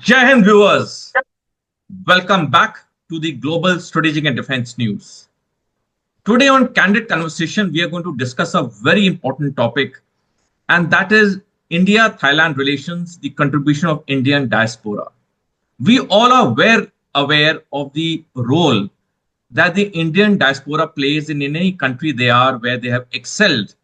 Jai Hind viewers, welcome back to the Global Strategic and Defense News. Today on Candid Conversation, we are going to discuss a very important topic, and that is India-Thailand relations, the contribution of Indian diaspora. We all are aware of the role that the Indian diaspora plays in any country they are, where they have excelled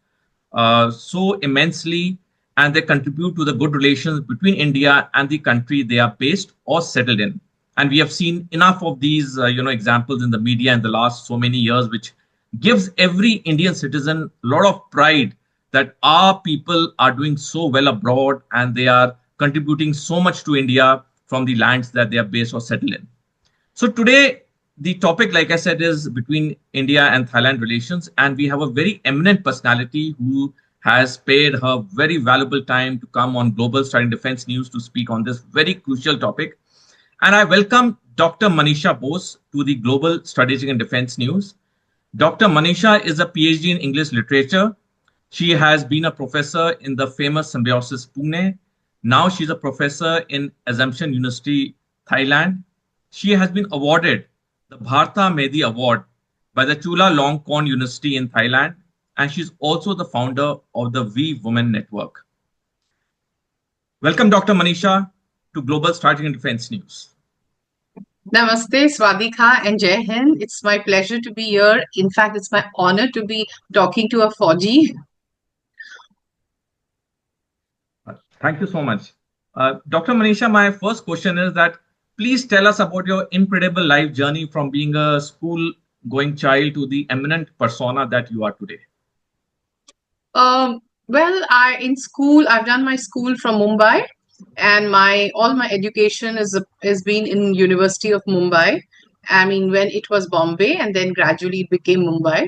so immensely, and they contribute to the good relations between India and the country they are based or settled in. And we have seen enough of these, examples in the media in the last so many years, which gives every Indian citizen a lot of pride that our people are doing so well abroad and they are contributing so much to India from the lands that they are based or settled in. So today, the topic, like I said, is between India and Thailand relations. And we have a very eminent personality who has paid her very valuable time to come on Global Strategic Defense News to speak on this very crucial topic. And I welcome Dr. Manisha Bose to the Global Strategic and Defense News. Dr. Manisha is a PhD in English literature. She has been a professor in the famous Symbiosis Pune. Now she's a professor in Assumption University, Thailand. She has been awarded the Bharatha Medhi Award by the Chulalongkorn University in Thailand, and she's also the founder of the We Women Network. Welcome, Dr. Manisha, to Global Strategic and Defense News. Namaste, Swadika and Jai Hind. It's my pleasure to be here. In fact, it's my honor to be talking to a Fauji. Thank you so much. Dr. Manisha, my first question is that please tell us about your incredible life journey from being a school-going child to the eminent persona that you are today. In school, I've done my school from Mumbai, and all my education has been in University of Mumbai. I mean, when it was Bombay, and then gradually it became Mumbai.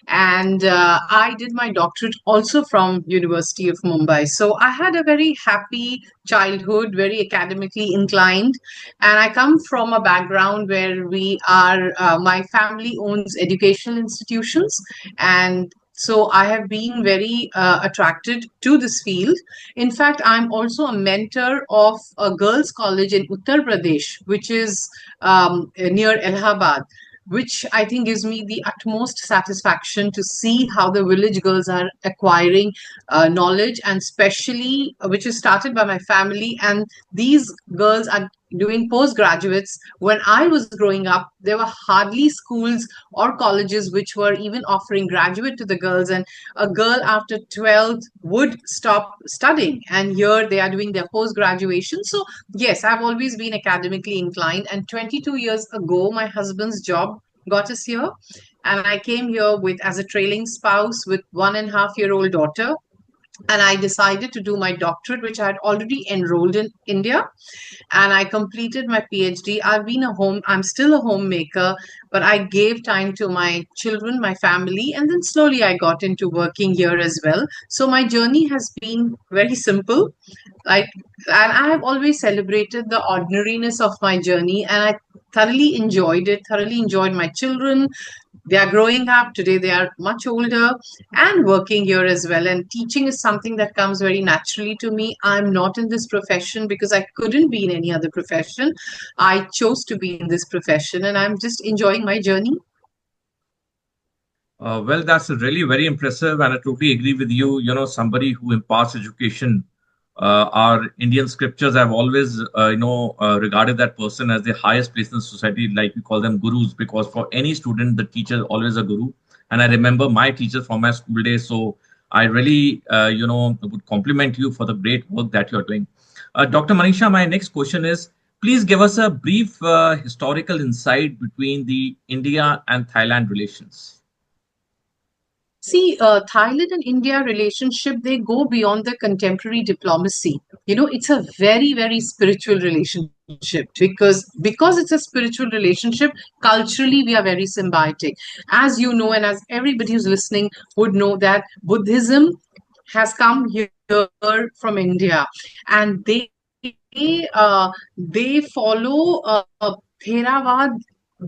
And I did my doctorate also from University of Mumbai. So I had a very happy childhood, very academically inclined. And I come from a background where my family owns educational institutions, and so I have been very attracted to this field. In fact, I'm also a mentor of a girls' college in Uttar Pradesh, which is near Allahabad, which I think gives me the utmost satisfaction to see how the village girls are acquiring knowledge, and especially which is started by my family. And these girls are doing postgraduates. When I was growing up, there were hardly schools or colleges which were even offering graduate to the girls, and a girl after 12th would stop studying, and here they are doing their post graduation. So yes, I've always been academically inclined, and 22 years ago my husband's job got us here, and I came here with as a trailing spouse with 1.5-year-old daughter. And I decided to do my doctorate, which I had already enrolled in India, and I completed my PhD. I'm still a homemaker, but I gave time to my children, my family, and then slowly I got into working here as well. So my journey has been very simple. And I have always celebrated the ordinariness of my journey, and I thoroughly enjoyed it, thoroughly enjoyed my children. They are growing up today, they are much older, and working here as well. And teaching is something that comes very naturally to me. I'm not in this profession because I couldn't be in any other profession. I chose to be in this profession, and I'm just enjoying my journey. Well, that's really very impressive, and I totally agree with you. You know, somebody who imparts education. Our Indian scriptures have always, regarded that person as the highest place in society. Like we call them gurus, because for any student, the teacher is always a guru. And I remember my teachers from my school days. So I really, would compliment you for the great work that you're doing. Dr. Manisha, my next question is, please give us a brief historical insight between the India and Thailand relations. See, Thailand and India relationship, they go beyond the contemporary diplomacy. It's a very, very spiritual relationship, because it's a spiritual relationship, culturally we are very symbiotic. As you know, and as everybody who's listening would know, that Buddhism has come here from India, and they follow Theravada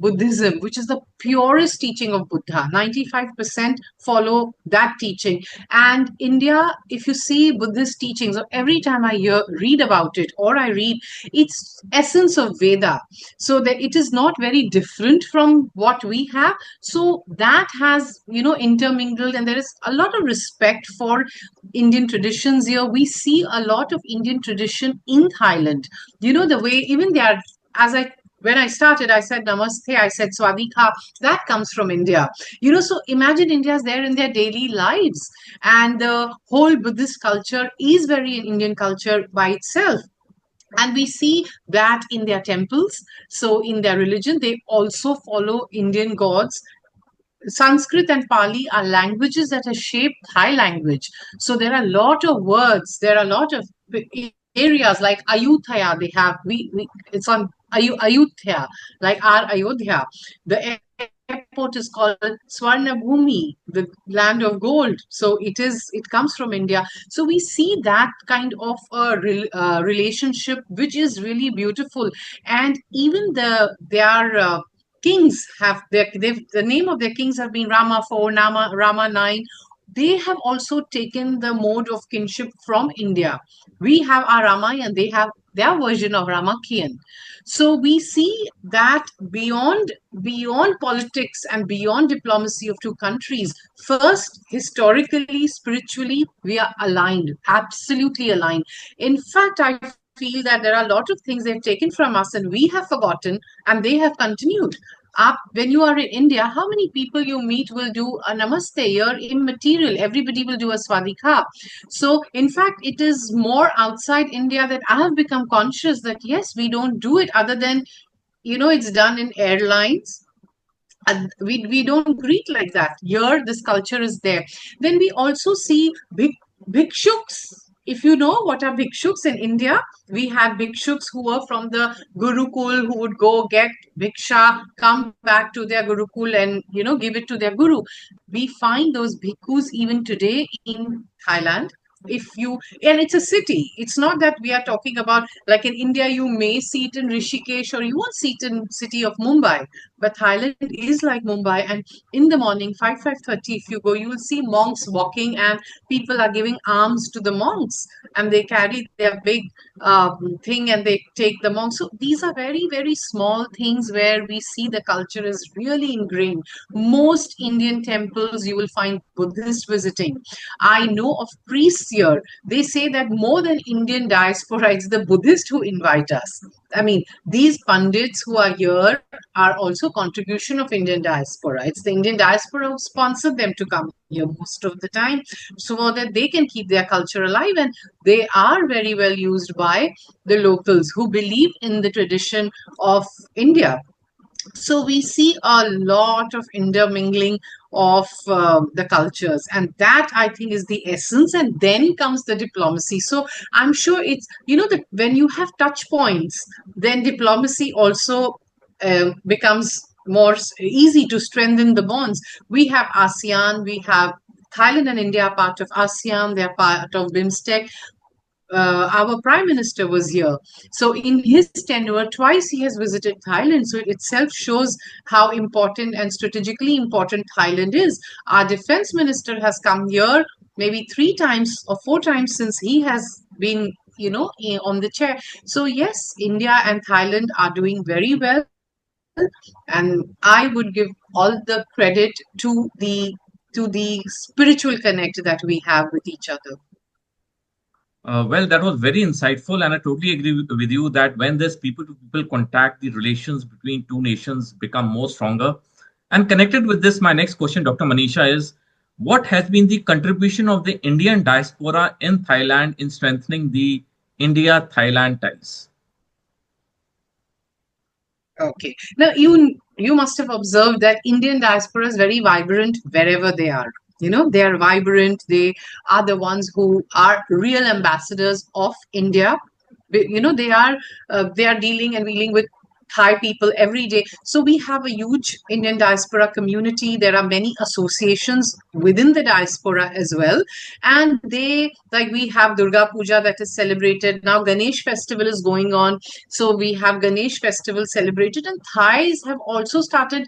Buddhism, which is the purest teaching of Buddha. 95% follow that teaching. And India, if you see Buddhist teachings, or every time I read about it or I read, it's essence of Veda. So that it is not very different from what we have. So that has, intermingled, and there is a lot of respect for Indian traditions here. We see a lot of Indian tradition in Thailand. The way even they are, as I when I started, I said namaste, I said swadika. That comes from India. So imagine India's there in their daily lives. And the whole Buddhist culture is very Indian culture by itself. And we see that in their temples. So in their religion, they also follow Indian gods. Sanskrit and Pali are languages that have shaped Thai language. So there are a lot of words, there are a lot of areas like Ayutthaya. They have it's on Ayutthaya, like our Ayodhya. The airport is called Swarna Bhumi, the land of gold. So it comes from India. So we see that kind of a relationship, which is really beautiful. And even their kings have the name of their kings have been Rama 4, Rama 9. They have also taken the mode of kinship from India. We have our Ramayan, they have their version of Ramakian. So we see that beyond politics and beyond diplomacy of two countries, first, historically, spiritually, we are aligned, absolutely aligned. In fact, I feel that there are a lot of things they've taken from us and we have forgotten, and they have continued. When you are in India, how many people you meet will do a namaste? You're immaterial. Everybody will do a swadika. So, in fact, it is more outside India that I have become conscious that yes, we don't do it other than, it's done in airlines. And we don't greet like that. Here, this culture is there. Then we also see bhikshuks. If you know what are bhikshuks in India, we had bhikshuks who were from the Gurukul, who would go get bhiksha, come back to their Gurukul and, give it to their guru. We find those bhikkhus even today in Thailand. And it's a city. It's not that we are talking about, like in India, you may see it in Rishikesh or you won't see it in city of Mumbai. But Thailand is like Mumbai, and in the morning, 5:30, if you go, you will see monks walking, and people are giving alms to the monks, and they carry their big thing and they take the monks. So these are very, very small things where we see the culture is really ingrained. Most Indian temples you will find Buddhist visiting. I know of priests here. They say that more than Indian diaspora, it's the Buddhist who invite us. I mean, these pundits who are here are also contribution of Indian diaspora. It's the Indian diaspora who sponsored them to come here most of the time, so that they can keep their culture alive. And they are very well used by the locals who believe in the tradition of India. So we see a lot of intermingling of the cultures, and that I think is the essence. And then comes the diplomacy. So I'm sure it's that when you have touch points, then diplomacy also becomes more easy to strengthen the bonds. We have ASEAN, we have Thailand and India are part of ASEAN, they're part of BIMSTEC. Our prime minister was here. So in his tenure, twice he has visited Thailand. So it itself shows how important and strategically important Thailand is. Our defense minister has come here maybe 3 times or 4 times since he has been, on the chair. So yes, India and Thailand are doing very well. And I would give all the credit to the spiritual connect that we have with each other. Well, that was very insightful, and I totally agree with you that when there's people-to-people contact, the relations between two nations become more stronger. And connected with this, my next question, Dr. Manisha, is what has been the contribution of the Indian diaspora in Thailand in strengthening the India-Thailand ties? Okay. Now you must have observed that Indian diaspora is very vibrant wherever they are. They are vibrant. They are the ones who are real ambassadors of India. They are dealing and dealing with Thai people every day. So we have a huge Indian diaspora community. There are many associations within the diaspora as well. And they, like we have Durga Puja that is celebrated. Now Ganesh festival is going on. So we have Ganesh festival celebrated. And Thais have also started,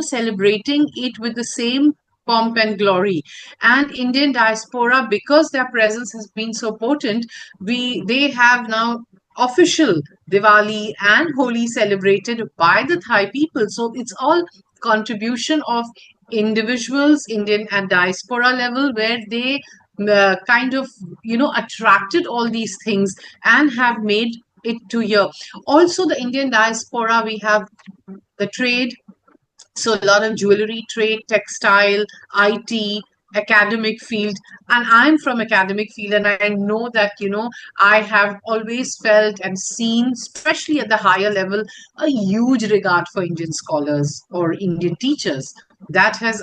celebrating it with the same pomp and glory. And Indian diaspora, because their presence has been so potent, they have now official Diwali and Holi celebrated by the Thai people. So it's all contribution of individuals, Indian and diaspora level, where they kind of, attracted all these things and have made it to here. Also, the Indian diaspora, we have the trade, so a lot of jewelry trade, textile, IT, academic field. And I'm from academic field, and I know that, I have always felt and seen, especially at the higher level, a huge regard for Indian scholars or Indian teachers.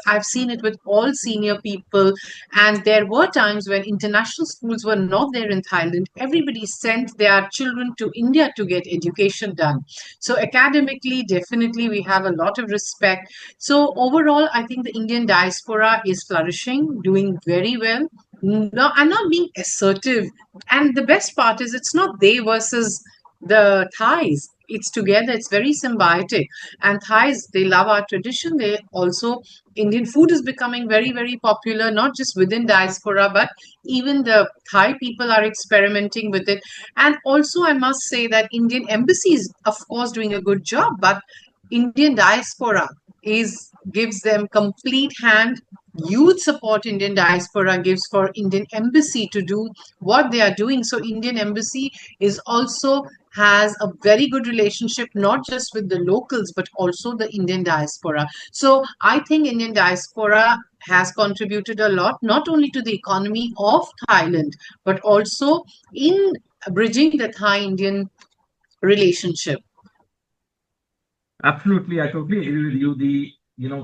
I've seen it with all senior people. And there were times when international schools were not there in Thailand. Everybody sent their children to India to get education done. So academically, definitely, we have a lot of respect. So overall, I think the Indian diaspora is flourishing, doing very well. No, I'm not being assertive. And the best part is it's not they versus the Thais. It's together. It's very symbiotic. And Thais, they love our tradition. They also, Indian food is becoming very, very popular, not just within diaspora, but even the Thai people are experimenting with it. And also, I must say that Indian embassy is, of course, doing a good job, but Indian diaspora is gives them complete hand. Youth support Indian diaspora gives for Indian embassy to do what they are doing. So Indian embassy is also has a very good relationship, not just with the locals, but also the Indian diaspora. So I think Indian diaspora has contributed a lot, not only to the economy of Thailand, but also in bridging the Thai-Indian relationship. Absolutely, I totally agree with you. The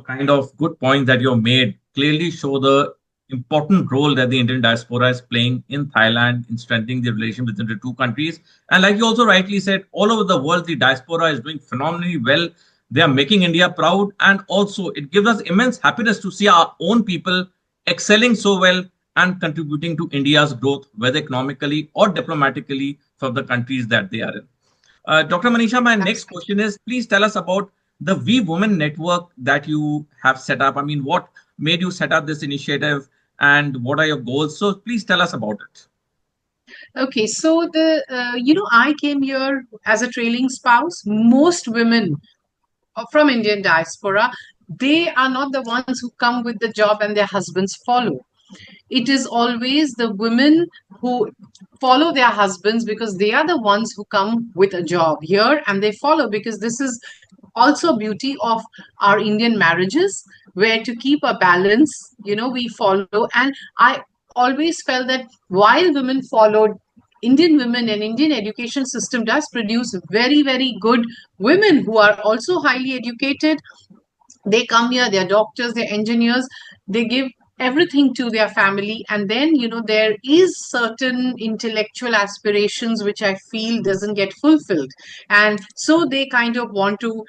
kind of good points that you made clearly show the important role that the Indian diaspora is playing in Thailand in strengthening the relation between the two countries. And like you also rightly said, all over the world, the diaspora is doing phenomenally well. They are making India proud, and also it gives us immense happiness to see our own people excelling so well and contributing to India's growth, whether economically or diplomatically, from the countries that they are in. Dr. Manisha, my next question is, please tell us about the We Women network that you have set up. I mean, what made you set up this initiative and what are your goals? So please tell us about it. Okay, so I came here as a trailing spouse. Most women from Indian diaspora, they are not the ones who come with the job and their husbands follow. It is always the women who follow their husbands because they are the ones who come with a job here, and they follow because this is also beauty of our Indian marriages, where to keep a balance, we follow. And I always felt that while women followed, Indian women and Indian education system does produce very, very good women who are also highly educated. They come here, they're doctors, they're engineers, they give everything to their family. And then, there is certain intellectual aspirations which I feel doesn't get fulfilled. And so they kind of want to,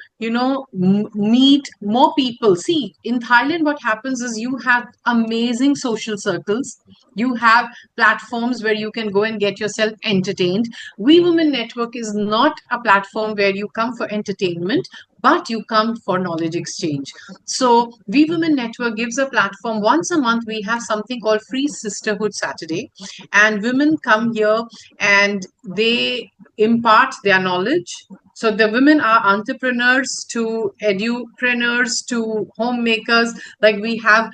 meet more people. See, in Thailand, what happens is you have amazing social circles. You have platforms where you can go and get yourself entertained. We Women Network is not a platform where you come for entertainment, but you come for knowledge exchange. So We Women Network gives a platform. Once a month, we have something called Free Sisterhood Saturday, and women come here and they impart their knowledge. So the women are entrepreneurs to edupreneurs to homemakers. Like we have,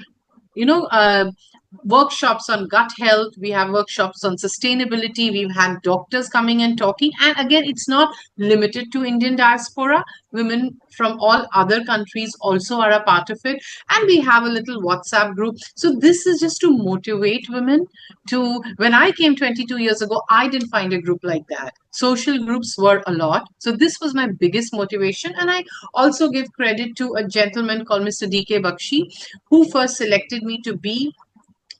you know, uh, workshops on gut health, we have workshops on sustainability, we've had doctors coming and talking. And again, it's not limited to Indian diaspora. Women from all other countries also are a part of it. And we have a little WhatsApp group. So this is just to motivate women to, when I came 22 years ago, I didn't find a group like that. Social groups were a lot. So this was my biggest motivation. And I also give credit to a gentleman called Mr. DK Bakshi, who first selected me to be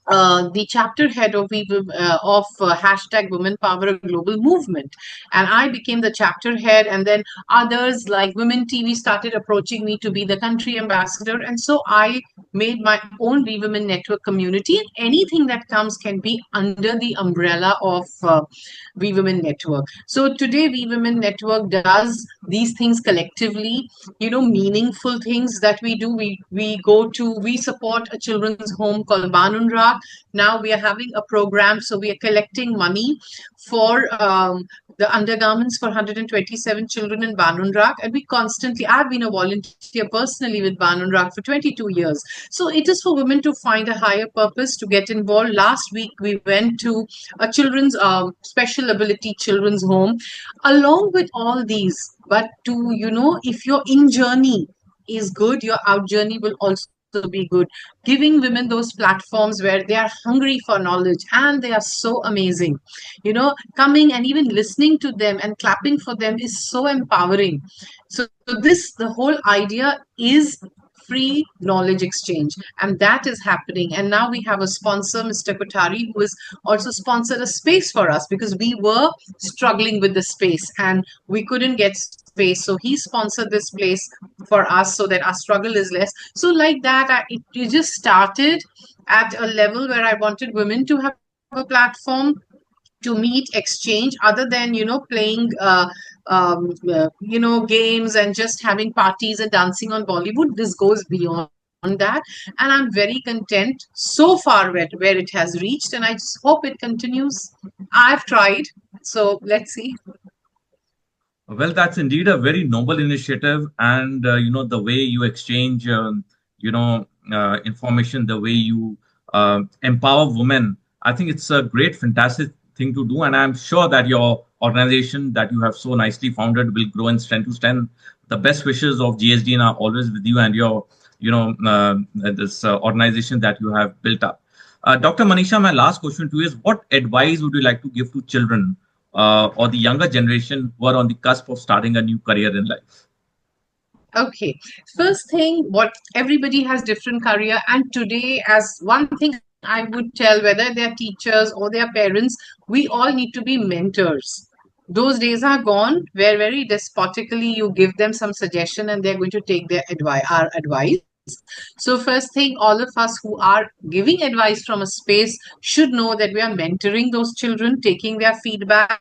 the chapter head of hashtag Women Power a Global Movement, and I became the chapter head. And then others like Women TV started approaching me to be the country ambassador, and so I made my own We Women Network community. And anything that comes can be under the umbrella of We Women Network. So today, We Women Network does these things collectively. Meaningful things that we do. We support a children's home called Banunra. Now we are having a program, so we are collecting money for the undergarments for 127 children in Banunrak, and we constantly. I've been a volunteer personally with Banunrak for 22 years. So it is for women to find a higher purpose, to get involved. Last week we went to a children's special ability children's home, along with all these. But if your in journey is good, your out journey will also be good. Giving women those platforms where they are hungry for knowledge and they are so amazing. Coming and even listening to them and clapping for them is so empowering. So the whole idea is free knowledge exchange, and that is happening. And now we have a sponsor, Mr. Kothari, who has also sponsored a space for us, because we were struggling with the space and we couldn't get space. So he sponsored this place for us so that our struggle is less. So like that, it just started at a level where I wanted women to have a platform to meet, exchange, other than playing games and just having parties and dancing on Bollywood. This goes beyond that, and I'm very content so far where it has reached, and I just hope it continues. I've tried, so let's see. Well, that's indeed a very noble initiative, and the way you exchange, information, the way you empower women. I think it's a great, fantastic thing to do, and I'm sure that your organization that you have so nicely founded will grow in strength to strength. The best wishes of GSDN are always with you and your, this organization that you have built up. Dr. Manisha, my last question to you is: what advice would you like to give to children or the younger generation who are on the cusp of starting a new career in life? Okay. First thing, what everybody has different career, and today, as one thing I would tell, whether they're teachers or their parents, we all need to be mentors. Those days are gone where very despotically you give them some suggestion and they're going to take our advice. So first thing, all of us who are giving advice from a space should know that we are mentoring those children, taking their feedback,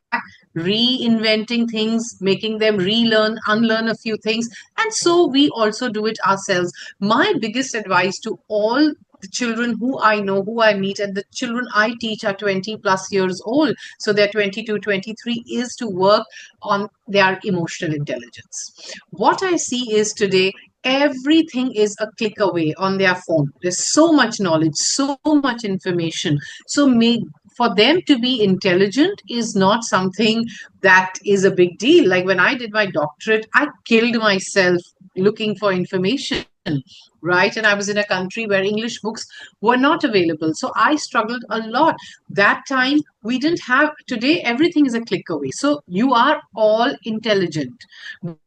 reinventing things, making them relearn, unlearn a few things. And so we also do it ourselves. My biggest advice to all the children who I know, who I meet, and the children I teach are 20 plus years old. So they're 22, 23, is to work on their emotional intelligence. What I see is today, everything is a click away on their phone. There's so much knowledge, so much information. So for them to be intelligent is not something that is a big deal. Like when I did my doctorate, I killed myself looking for information, right? And I was in a country where English books were not available. So I struggled a lot. That time we didn't have, today everything is a click away. So you are all intelligent,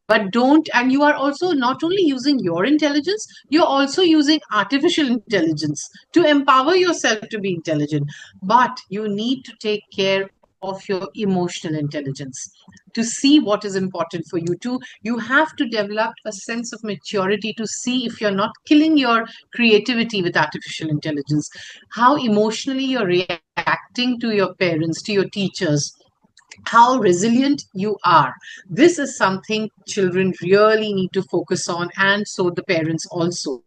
but don't, and you are also not only using your intelligence, you're also using artificial intelligence to empower yourself to be intelligent. But you need to take care of your emotional intelligence to see what is important for you. You have to develop a sense of maturity to see if you're not killing your creativity with artificial intelligence, how emotionally you're reacting to your parents, to your teachers, how resilient you are. This is something children really need to focus on, and so the parents also.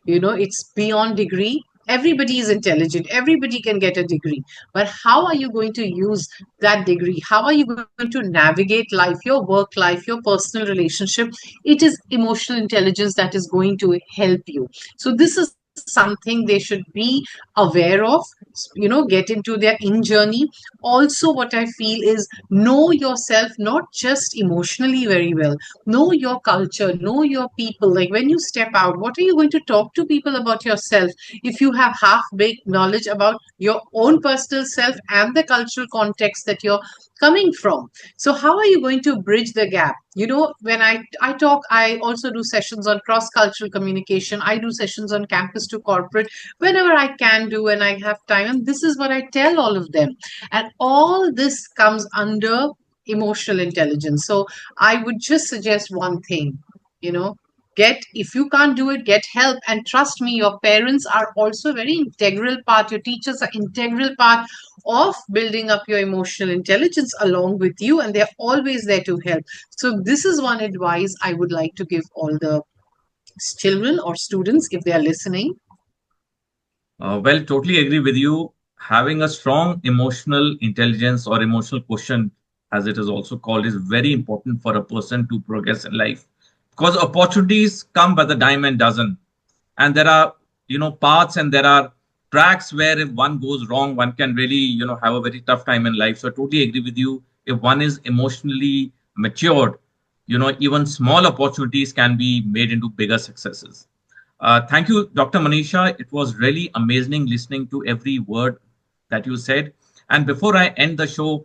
It's beyond degree. Everybody is intelligent, everybody can get a degree, but how are you going to use that degree? How are you going to navigate life, your work life, your personal relationship? It is emotional intelligence that is going to help you. So this is something they should be aware of, get into their in journey. Also, what I feel is, know yourself, not just emotionally very well. Know your culture, know your people. Like when you step out, what are you going to talk to people about yourself if you have half baked knowledge about your own personal self and the cultural context that you're coming from. So how are you going to bridge the gap? When I talk, I also do sessions on cross-cultural communication. I do sessions on campus to corporate whenever I can do when I have time. And this is what I tell all of them. And all this comes under emotional intelligence. So I would just suggest one thing, you know, if you can't do it, get help. And trust me, your parents are also a very integral part. Your teachers are integral part of building up your emotional intelligence along with you, and they're always there to help. So this is one advice I would like to give all the children or students if they are listening. Well, totally agree with you. Having a strong emotional intelligence or emotional quotient, as it is also called, is very important for a person to progress in life, because opportunities come by the dime and dozen, and there are paths and there are tracks where if one goes wrong, one can really have a very tough time in life. So I totally agree with you. If one is emotionally matured, even small opportunities can be made into bigger successes. Thank you, Dr. Manisha. It was really amazing listening to every word that you said. And before I end the show,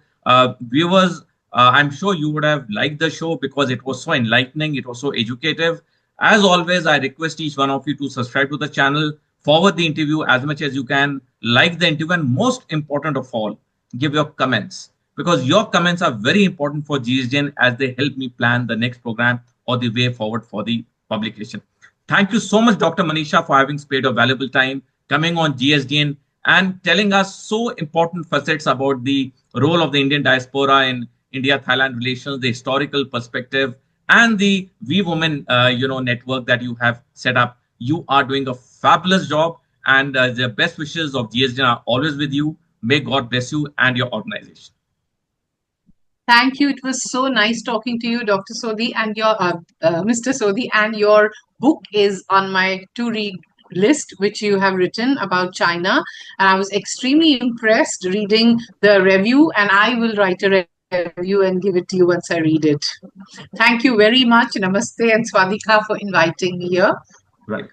viewers, I'm sure you would have liked the show because it was so enlightening, it was so educative. As always, I request each one of you to subscribe to the channel, forward the interview as much as you can, like the interview, and most important of all, give your comments, because your comments are very important for GSDN as they help me plan the next program or the way forward for the publication. Thank you so much, Dr. Manisha, for having spared your valuable time coming on GSDN and telling us so important facets about the role of the Indian diaspora in India-Thailand relations, the historical perspective, and the We Women, network that you have set up. You are doing a fabulous job, and the best wishes of GSDN are always with you. May God bless you and your organization. Thank you. It was so nice talking to you, Dr. Sodhi, and your Mr. Sodhi. And your book is on my to-read list, which you have written about China. And I was extremely impressed reading the review, and I will write a review and give it to you once I read it. Thank you very much, Namaste and Swadika, for inviting me here. Right.